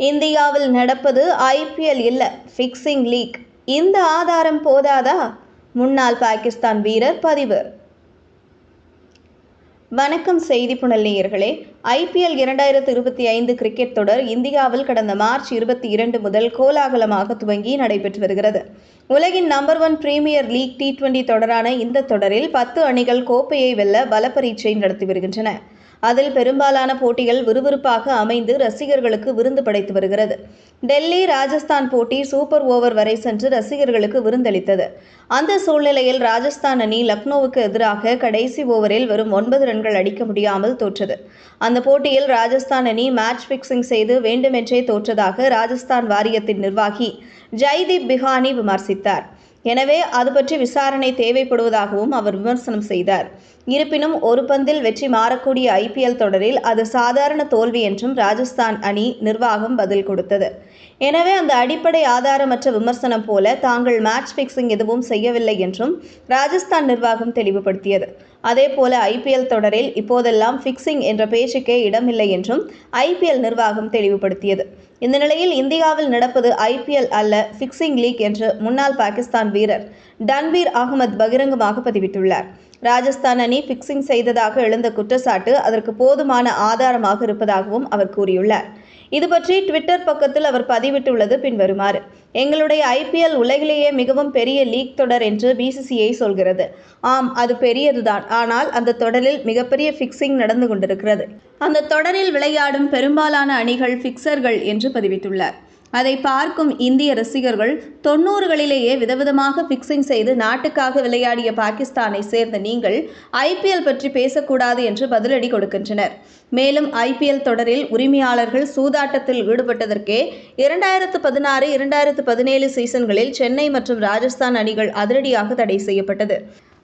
இந்தியாவில் நடப்பது ஐபிஎல் இல்ல, ஃபிக்சிங் லீக். இந்த ஆதாரம் போதாதா? முன்னாள் பாகிஸ்தான் வீரர் பதிவு. வணக்கம் செய்தி புனல் நேயர்களே. ஐபிஎல் 2025 கிரிக்கெட் தொடர் இந்தியாவில் கடந்த மார்ச் 22 முதல் கோலாகலமாக துவங்கி நடைபெற்று வருகிறது. உலகின் நம்பர் 1 பிரீமியர் லீக் T20 தொடரான இந்த தொடரில் 10 அணிகள் கோப்பையை வெல்ல பல பரீட்சை நடத்தி வருகின்றன. அதில் பெரும்பாலான போட்டிகள் விறுவிறுப்பாக அமைந்து ரசிகர்களுக்கு விருந்து படைத்து வருகிறது. டெல்லி ராஜஸ்தான் போட்டி சூப்பர் ஓவர் வரை சென்று ரசிகர்களுக்கு விருந்தளித்தது. அந்த சூழ்நிலையில் ராஜஸ்தான் அணி லக்னோவுக்கு எதிராக கடைசி ஓவரில் வெறும் 9 ரன்கள் அடிக்க முடியாமல் தோற்றது. அந்த போட்டியில் ராஜஸ்தான் அணி மேட்ச் பிக்சிங் செய்து வேண்டுமென்றே தோற்றதாக ராஜஸ்தான் வாரியத்தின் நிர்வாகி ஜெய்தீப் பிகானி விமர்சித்தார். எனவே அது பற்றி விசாரணை தேவைப்படுவதாகவும் அவர் விமர்சனம் செய்தார். இருப்பினும் ஒரு பந்தில் வெற்றி மாறக்கூடிய ஐபிஎல் தொடரில் அது சாதாரண தோல்வி என்றும் ராஜஸ்தான் அணி நிர்வாகம் பதில் கொடுத்தது. எனவே அந்த அடிப்படை ஆதாரமற்ற விமர்சனம் போல தாங்கள் மேட்ச் பிக்சிங் எதுவும் செய்யவில்லை என்றும் ராஜஸ்தான் நிர்வாகம் தெளிவுபடுத்தியது. அதேபோல ஐபிஎல் தொடரில் இப்போதெல்லாம் பிக்சிங் என்ற பேச்சுக்கே இடமில்லை என்றும் ஐபிஎல் நிர்வாகம் தெளிவுபடுத்தியது. இந்த நிலையில் இந்தியாவில் நடப்பது ஐபிஎல் அல்ல, பிக்சிங் லீக் என்று முன்னாள் பாகிஸ்தான் வீரர் டன்வீர் அகமது பகிரங்கமாக பதிவிட்டுள்ளார். ராஜஸ்தான் அணி பிக்சிங் செய்ததாக எழுந்த குற்றச்சாட்டு அதற்கு போதுமான ஆதாரமாக இருப்பதாகவும் அவர் கூறியுள்ளார். இது பற்றி ட்விட்டர் பக்கத்தில் அவர் பதிவிட்டுள்ளது பின்வருமாறு: எங்களுடைய ஐபிஎல் உலகிலேயே மிகவும் பெரிய லீக் தொடர் என்று பிசிசிஐ சொல்கிறது. ஆம், அது பெரியதுதான். ஆனால் அந்த தொடரில் மிகப்பெரிய பிக்சிங் நடந்து கொண்டிருக்கிறது. அந்த தொடரில் விளையாடும் பெரும்பாலான அணிகள் பிக்சர்கள் என்று பதிவிட்டுள்ளார். அதை பார்க்கும் இந்திய ரசிகர்கள் 90களிலேயே விதவிதமாக பிக்சிங் செய்து நாட்டுக்காக விளையாடிய பாகிஸ்தானை சேர்ந்த நீங்கள் ஐபிஎல் பற்றி பேசக்கூடாது என்று பதிலடி கொடுக்கின்றனர். மேலும் ஐபிஎல் தொடரில் உரிமையாளர்கள் சூதாட்டத்தில் ஈடுபட்டதற்கே 2016, 2017 சீசன்களில் சென்னை மற்றும் ராஜஸ்தான் அணிகள் அதிரடியாக தடை செய்யப்பட்டது.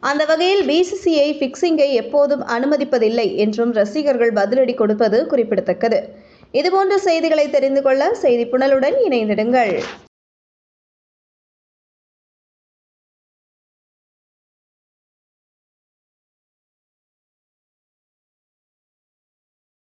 அந்த வகையில் பிசிசிஐ பிக்சிங்கை எப்போதும் அனுமதிப்பதில்லை என்றும் ரசிகர்கள் பதிலடி கொடுப்பது குறிப்பிடத்தக்கது. இதுபோன்ற செய்திகளை தெரிந்து கொள்ள செய்தி புனலுடன் இணைந்திடுங்கள்.